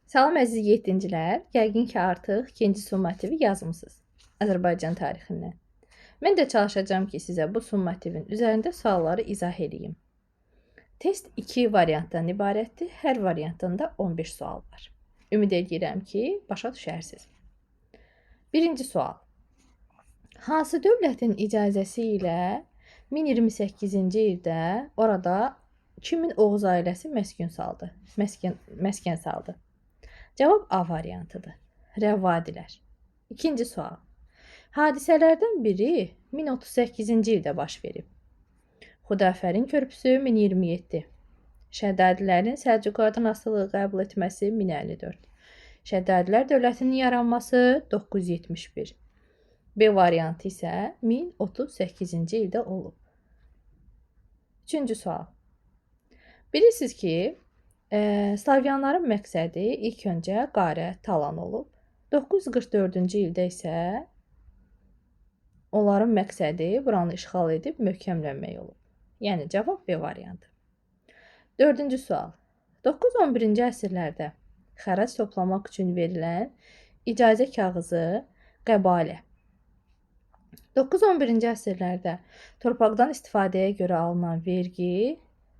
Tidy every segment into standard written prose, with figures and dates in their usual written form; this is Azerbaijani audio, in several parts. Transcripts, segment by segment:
Salam əziz 7-cilər, yəqin ki artıq 2-ci summativi yazmısınız Azərbaycan tarixindən. Mən də çalışacağım ki, sizə bu summativin üzərində sualları izah edeyim. Test 2 variantdan ibarətdir, hər variantında 15 sual var. Ümid edirəm ki, başa düşərsiniz. Birinci sual. Hansı dövlətin icazəsi ilə 1028-ci ildə orada kimin Oğuz ailəsi məskən saldı? Cavab A variantıdır. Rəvvadilər. İkinci sual. Hadisələrdən biri 1038-ci ildə baş verib. Xudafərin körpüsü 1027. Şəddadilərin Səlcuqlardan asılılığı qəbul etməsi 1054. Şəddadilər dövlətinin yaranması 971. B variantı isə 1038-ci ildə olub. Üçüncü sual. Bilirsiniz ki, Slavyanların məqsədi ilk öncə Qarə, Talan olub. 944-cü ildə isə onların məqsədi buranı işğal edib möhkəmlənmək olub. Yəni cavab B variantı. Dördüncü sual. 9-11-ci əsrlərdə xərac toplamaq üçün verilən icazə kağızı qəbalə. 9-11-ci əsrlərdə torpaqdan istifadəyə görə alınan vergi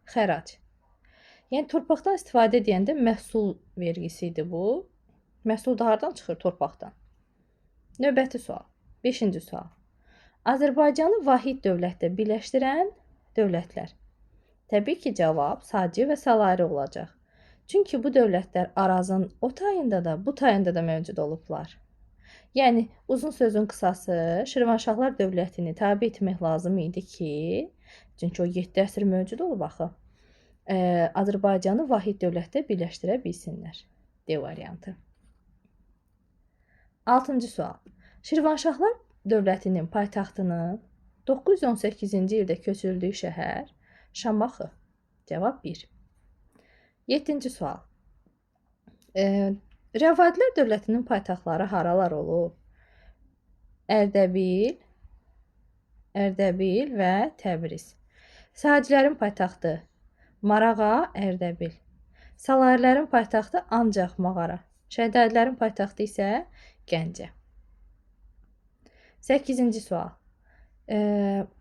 xərac. Yəni torpaqdan istifadə edəndə məhsul vergisi idi bu. Məhsul da hardan çıxır? Torpaqdan. Növbəti sual. 5-ci sual. Azərbaycanı vahid dövlətdə birləşdirən dövlətlər. Təbii ki, cavab Saci və Salari olacaq. Çünki bu dövlətlər Arazın o tayında da, bu tayında da mövcud olublar. Yəni uzun sözün qısası Şirvanşahlar dövlətini tabe etmək lazım idi ki, çünki o 7 əsr mövcud olub axı. Azərbaycanı vahid dövlətdə birləşdirə bilsinlər. D variantı. 6-cı sual. Şirvanşahlar dövlətinin paytaxtının 918-ci ildə köçürüldüyü şəhər Şamaxı. Cavab 1. 7-ci sual. Rəvvadilər dövlətinin paytaxtları haralar olub? Ərdəbil və Təbriz. Sacilərin paytaxtı Marağa, Ərdəbil. Salarilərin paytaxtı ancaq Mağara. Şəddadilərin paytaxtı isə Gəncə. 8-ci sual.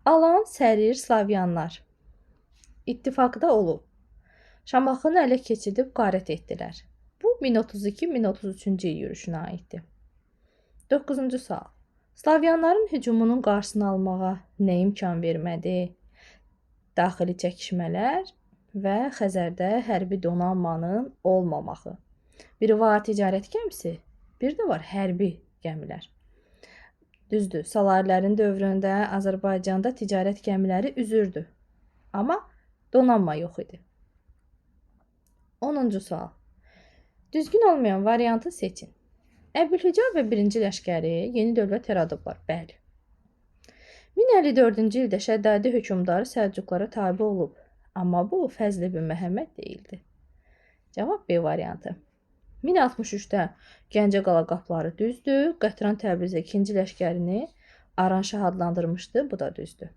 Alan, Sərir, Slavyanlar ittifaqda olub. Şamaxını ələ keçidib qarət etdilər. Bu 1032-1033-cü il yürüşünə aiddir. 9-cu sual. Slavyanların hücumunun qarşısını almağa nə imkan vermədi? Daxili çəkişmələr və Xəzərdə hərbi donanmanın olmamağı. Biri var ticarət gəmisi, bir də var hərbi gəmilər. Düzdür, Salarilərin dövründə Azərbaycanda ticarət gəmiləri üzürdü. Amma donanma yox idi. 10-cu sual. Düzgün olmayan variantı seçin. Əbülhücar və 1-ci Ləşkəri yeni dövlət yaradıblar. Bəli. 1054-cü ildə Şəddadi hökmdarı Səlcuqlara tabe olub. Amma bu Fəzli bin Məhəmməd deyildi. Cavab B variantı. 1063-də Gəncə qala qapıları düzdür. Qətran Təbrizə 2-ci Ləşkərini Aranşah adlandırmışdı. Bu da düzdür.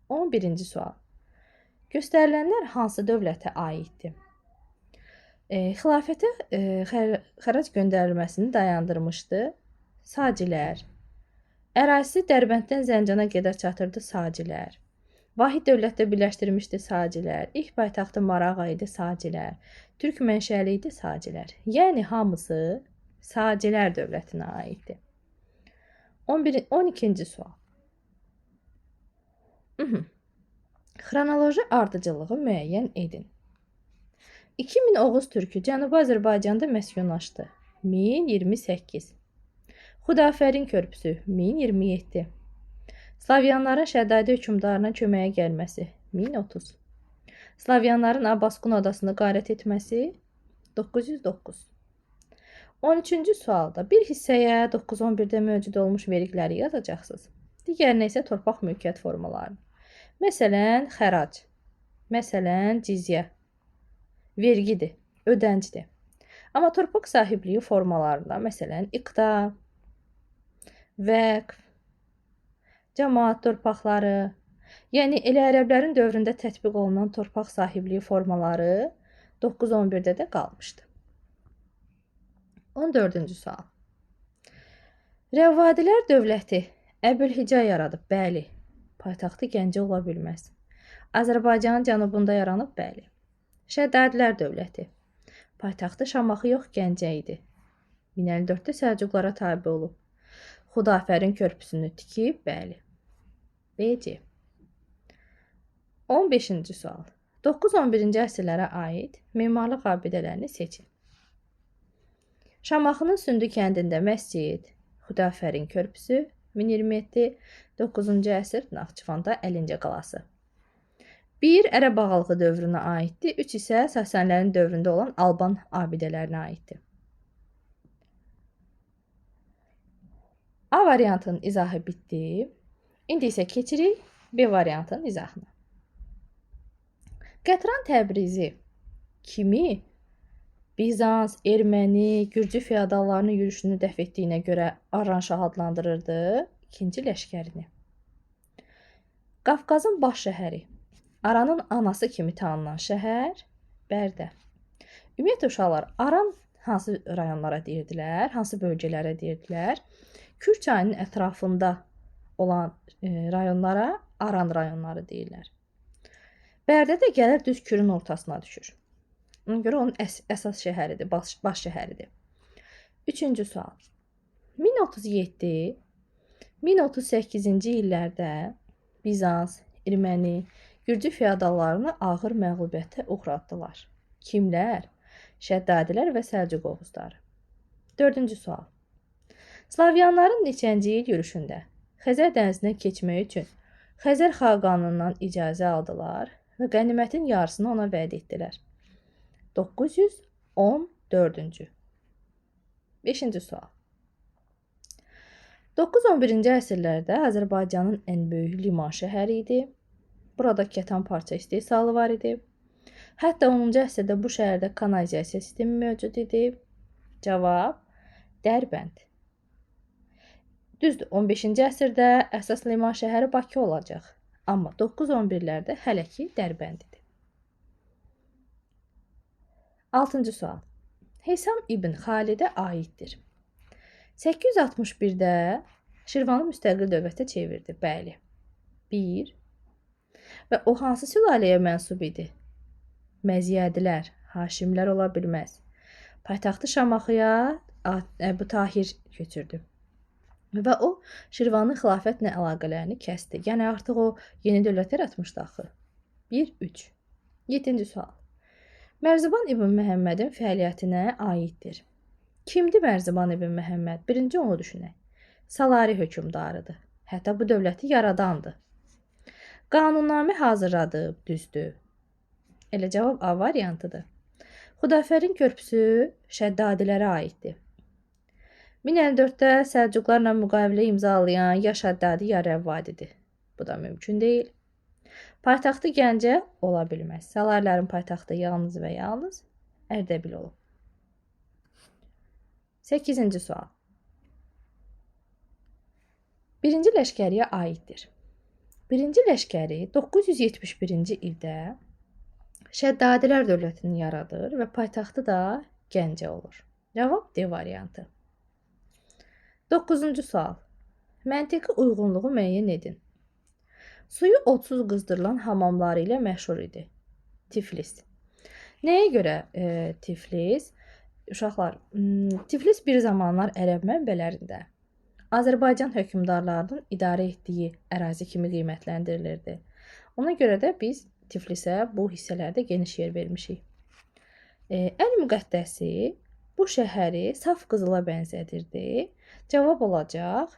11-ci sual. Göstərilənlər hansı dövlətə aiddir? Xilafətə xərac göndərilməsini dayandırmışdı Sacilər. Ərazisi Dərbənddən Zəncana qədər çatırdı Sacilər. Vahid dövlətdə birləşdirmişdi Sacilər. İlk paytaxtı Marağa idi Sacilər. Türk mənşəli idi Sacilər. Yəni hamısı Sacilər dövlətinə aiddir. 12-ci sual. Xronoloji ardıcılığı müəyyən edin. 2000 Oğuz türkü Cənubi Azərbaycanda məskunlaşdı. 1028. Xudafərin körpüsü 1027. Slavyanların Şəddadi hökmdarına köməyə gəlməsi 1030. Slavyanların Abbaskun adasını qarət etməsi 909. 13-cü sualda bir hissəyə 911-də mövcud olmuş vergiləri yazacaqsınız. Digərinə isə torpaq mülkiyyət formalarını. Məsələn, xərac. Məsələn, cizyə. Vergidir, ödəncidir. Amma torpaq sahibliyi formalarında, məsələn, iqta, vəqf, cəmaət torpaqları, yəni elə ərəblərin dövründə tətbiq olunan torpaq sahibliyi formaları 911-də də qalmışdı. 14-cü sual. Rəvvadilər dövləti Əbülhica yaradıb, bəli. Paytaxtı Gəncə ola bilməz. Azərbaycanın cənubunda yaranıb, bəli. Şəddadilər dövləti. Paytaxtı Şamaxı yox, Gəncə idi. 1054-də Səlcuqlara tabe olub. Xudafərin körpüsünü tikib, bəli. B-C. 15-ci sual. 9-11-ci əsrlərə aid memarlıq abidələrini seçin. Şamaxının Sündü kəndində məscid, Xudafərin körpüsü, 1027, 9-cu əsr Naxçıvanda Əlincə qalası. 1 Ərəb ağalığı dövrünə aiddir, 3 isə Sasanilərin dövründə olan Alban abidələrinə aiddir. A variantının izahı bitdi. İndi isə keçirik B variantının izahına. Qətran Təbrizi kimi Bizans, erməni, gürcü feodallarının yürüşünü dəf etdiyinə görə Arranşah adlandırırdı ikinci ləşkərini. Qafqazın baş şəhəri, Aranın anası kimi tanınan şəhər Bərdə. Ümumiyyətlə uşaqlar, Aran hansı rayonlara deyirdilər, hansı bölgələrə deyirdilər? Kür çayının ətrafında olan rayonlara Aran rayonları deyirlər. Bərdə də gəlir düz Kürün ortasına düşür. Ona görə onun əsas şəhəridir, baş şəhəridir. 3-cü sual. 1037, 1038-ci illərdə Bizans, erməni, gürcü feodallarını ağır məğlubiyyətə uğratdılar. Kimlər? Şəddadilər və Səlcuq oğuzları. 4-cü sual. Slavyanların neçənci il yürüşündə Xəzər dənizinə keçmək üçün Xəzər xaqanından icazə aldılar və qənimətin yarısını ona vəd etdilər. 914-cü. 5-ci sual. 9-11-ci əsrlərdə Azərbaycanın ən böyük liman şəhəri idi. Burada kətan parça istehsalı var idi. Hətta 10-cu əsrdə bu şəhərdə kanalizasiya sistemi mövcud idi. Cavab Dərbənd. Düzdür, 15-ci əsrdə əsas liman şəhəri Bakı olacaq. Amma 9-11-lərdə hələ ki Dərbənd idi. 6-cı sual. Heysam İbn Xalidə aiddir. 861-də Şirvanı müstəqil dövlətə çevirdi. Bəli. 1. Və o hansı sülaləyə mənsub idi? Məziyədilər, Haşimlər ola bilməz. Paytaxtı Şamaxıya Əbu Tahir köçürdü. Və o Şirvanın xilafətlə əlaqələrini kəsdi. Yəni artıq o yeni dövlət yaratmışdı axı. 1-3. 7-ci sual. Mərziban İbn Məhəmmədin fəaliyyətinə aiddir. Kimdir Mərziban İbn Məhəmməd? Birinci onu düşünək. Salari hökmdarıdır. Hətta bu dövləti yaradandır. Qanunnamə hazırladıb, düzdür. Elə cavab A variantıdır. Xudafərin körpüsü Şəddadilərə aiddir. 1054-də Səlcuqlarla müqavilə imzalayan ya Şəddadi ya Rəvvadidir. Bu da mümkün deyil. Paytaxtı Gəncə ola bilməz. Salarilərin paytaxtı yalnız və yalnız Ərdəbil olub. 8-ci sual. 1-ci ləşkəriyə aiddir. 1-ci ləşkəri 971-ci ildə Şəddadilər dövlətini yaradır və paytaxtı da Gəncə olur. Cavab D variantı. 9-cu sual. Məntiqi uyğunluğu müəyyən edin. Suyu odsuz qızdırılan hamamları ilə məşhur idi. Tiflis. Nəyə görə Tiflis? Uşaqlar, Tiflis bir zamanlar ərəb mənbələrində Azərbaycan hökmdarlarının idarə etdiyi ərazi kimi qiymətləndirilirdi. Ona görə də biz Tiflisə bu hissələrdə geniş yer vermişik. Ən müqəddəsi bu şəhəri saf qızıla bənzədirdi. Cavab olacaq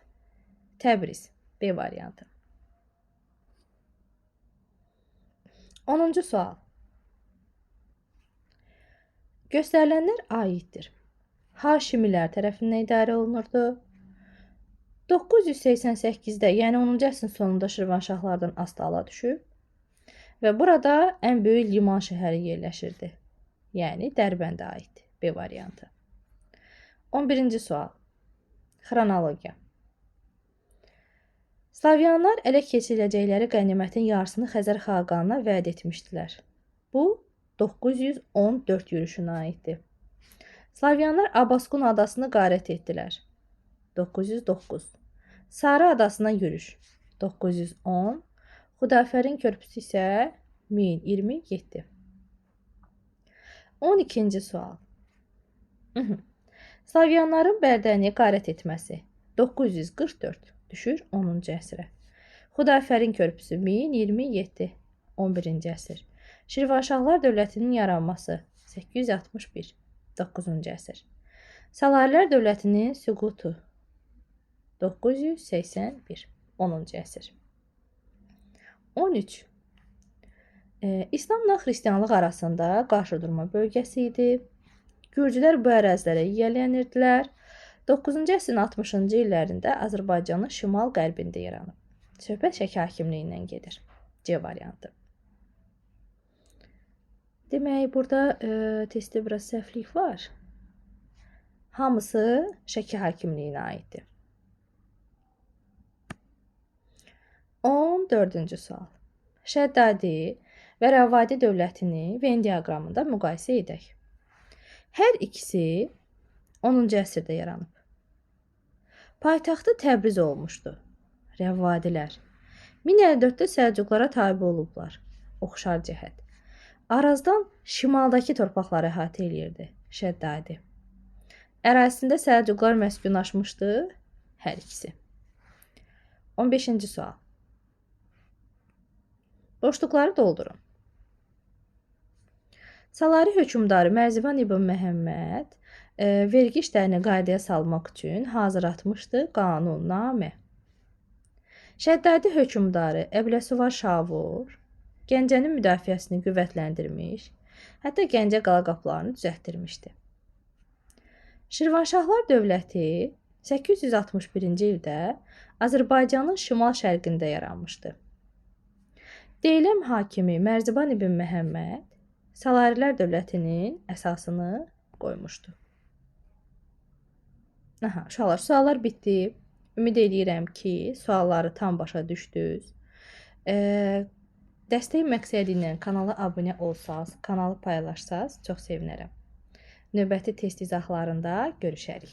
Təbriz. B variantı. 10-cu sual. Göstərilənlər aiddir. Haşimilər tərəfindən idarə olunurdu. 988-də, yəni 10-cu əsrin sonunda Şirvanşahlardan Astala düşüb və burada ən böyük liman şəhəri yerləşirdi. Yəni Dərbəndə aiddir. B variantı. 11-ci sual. Xronologiya. Slavyanlar ələ keçiriləcəkləri qənimətin yarısını Xəzər xaqanına vəd etmişdilər. Bu 914 yürüşünə aiddir. Slavyanlar Abaskun adasını qarət etdilər. 909. Sarı adasına yürüş. 910. Xudafərin körpüsü isə 1027. 12-ci sual. Slavyanların Bərdəni qarət etməsi. 944 düşür 10-cu əsrə. Xudafərin körpüsü 1027 11-ci əsr. Şirvanşahlar dövlətinin yaranması 861 9-cu əsr. Salarilər dövlətinin süqutu 981 10-cu əsr. 13. İslamla xristianlıq arasında qarşıdurma bölgəsi idi. Gürcülər bu ərazilərə yiyələnirdilər. 9-cu əsrin 60-cı illərində Azərbaycanın şimal-qərbində yaranıb. Söhbət Şəki hakimliyindən gedir. C variantı. Demək, burada testdə biraz səhvlik var. Hamısı Şəki hakimliyinə aiddir. 14-cü sual. Şəddadi və Rəvvadi dövlətini Venn diaqramında müqayisə edək. Hər ikisi 10-cu əsrdə yaranıb. Paytaxtı Təbriz olmuşdu. Rəvvadilər 1054-də Səlcuqlara tabe olublar. Oxşar cəhət. Arazdan şimaldakı torpaqları əhatə eləyirdi. Şəddadi. Ərazisində Səlcuqlar məskunlaşmışdı. Hər ikisi. 15-ci sual. Boşluqları doldurun. Salari hökmdarı Mərziban ibn Məhəmməd vergi işlərini qaydaya salmaq üçün hazırlatmışdı qanunnamə. Şəddadi hökmdarı Əbləsuvar Şavur Gəncənin müdafiəsini qüvvətləndirmiş, hətta Gəncə qala qapılarını düzəltdirmişdi. Şirvanşahlar dövləti 861-ci ildə Azərbaycanın şimal-şərqində yaranmışdı. Deyiləm hakimi Mərziban ibn Məhəmməd Salarilər dövlətinin əsasını qoymuşdu. Uşaqlar, suallar bitdi. Ümid edirəm ki, sualları tam başa düşdünüz. Dəstək məqsədi ilə kanala abunə olsanız, kanalı paylaşsanız çox sevinərəm. Növbəti test izahlarında görüşərik.